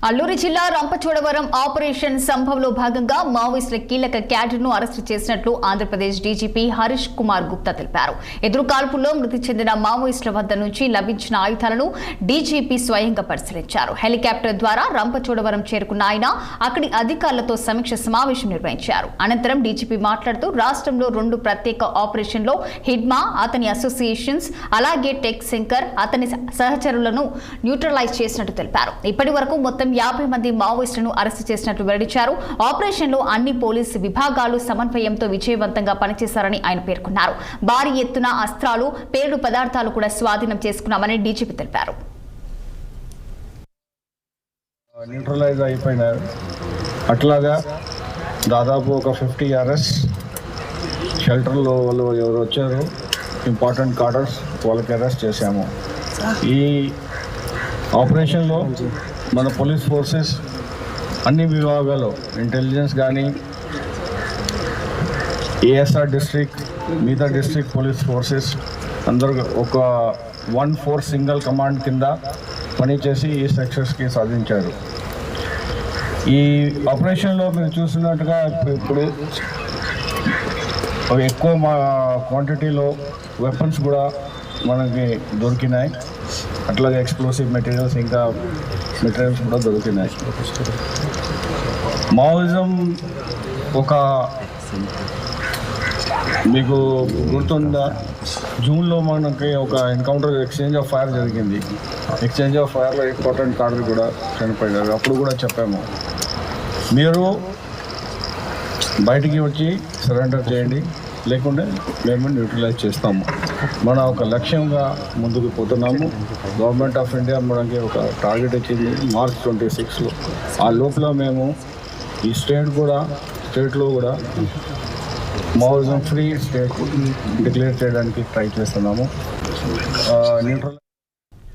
అల్లూరి జిల్లా రంపచోడవరం ఆపరేషన్ సంభవ్లో భాగంగా మావోయిస్టుల కీలక క్యాడర్ను అరెస్టు చేసినట్లు ఆంధ్రప్రదేశ్ డీజీపీ హరీష్ కుమార్ గుప్తా తెలిపారు. ఎదురు కాల్పుల్లో మృతి చెందిన మావోయిస్టుల వద్ద నుంచి లభించిన ఆయుధాలను డీజీపీ స్వయంగా పరిశీలించారు. హెలికాప్టర్ ద్వారా రంపచోడవరం చేరుకున్న ఆయన అక్కడి అధికారులతో సమీక్ష సమావేశం నిర్వహించారు. అనంతరం డీజీపీ మాట్లాడుతూ రాష్ట్రంలో 2 ప్రత్యేక ఆపరేషన్లో హిడ్మా, అతని అసోసియేషన్స్, అలాగే టెక్ శంకర్, అతని సహచరులను న్యూట్రలైజ్ చేసినట్టు తెలిపారు. ఇప్పటి వరకు మొత్తం 50 మంది మావోయిస్టులను అరెస్టు చేసినట్లు వెల్లడించారు. ఆపరేషన్లో అన్ని పోలీసు విభాగాలు సమన్వయంతో విజయవంతంగా పనిచేశారని ఆయన పేర్కొన్నారు. భారీ ఎత్తున అస్త్రాలు, పేలుడు పదార్థాలు కూడా స్వాధీనం చేసుకున్నామని డీజీపీ తెలిపారు. న్యూట్రలైజ్ అయిపోయినారు. అట్లాగా దాదాపు ఒక 50 అరెస్ట్ షెల్టర్లో వాళ్ళు ఎవరు వచ్చారు ఇంపార్టెంట్ కార్డర్స్ వాళ్ళకి అరెస్ట్ చేశాము. ఈ ఆపరేషన్లో మన పోలీస్ ఫోర్సెస్ అన్ని విభాగాలు, ఇంటెలిజెన్స్ కానీ, ఏఎస్ఆర్ డిస్ట్రిక్ట్, మిగతా డిస్ట్రిక్ట్ పోలీస్ ఫోర్సెస్ అందరూ ఒక 1-4 సింగిల్ కమాండ్ కింద పనిచేసి ఈ సక్సెస్కి సాధించారు. ఈ ఆపరేషన్లో మీరు చూసినట్టుగా ఇప్పుడు ఎక్కువ క్వాంటిటీలో వెపన్స్ కూడా మనకి దొరికినాయి. అట్లాగే ఎక్స్ప్లోసివ్ మెటీరియల్స్, ఇంకా మెటీరియల్స్ కూడా దొరికినాయి. మావోయిజం ఒక మీకు గుర్తుందా, జూన్లో మనకి ఒక ఎన్కౌంటర్ ఎక్స్చేంజ్ ఆఫ్ ఫైర్ జరిగింది. ఎక్స్చేంజ్ ఆఫ్ ఫైర్లో ఇంపార్టెంట్ కార్డర్ కూడా చనిపోయారు. అప్పుడు కూడా చెప్పాము, మీరు బయటికి వచ్చి సరెండర్ చేయండి, లేకుంటే మేము న్యూట్రలైజ్ చేస్తాము. మన ఒక లక్ష్యంగా ముందుకు పోతున్నాము. గవర్నమెంట్ ఆఫ్ ఇండియా మనకి ఒక టార్గెట్ ఇచ్చింది మార్చ్ 26లో. ఆ లోపల మేము ఈ స్టేట్లో కూడా మావోయిజం ఫ్రీ స్టేట్ డిక్లేర్ చేయడానికి ట్రై చేస్తున్నాము. న్యూట్రల్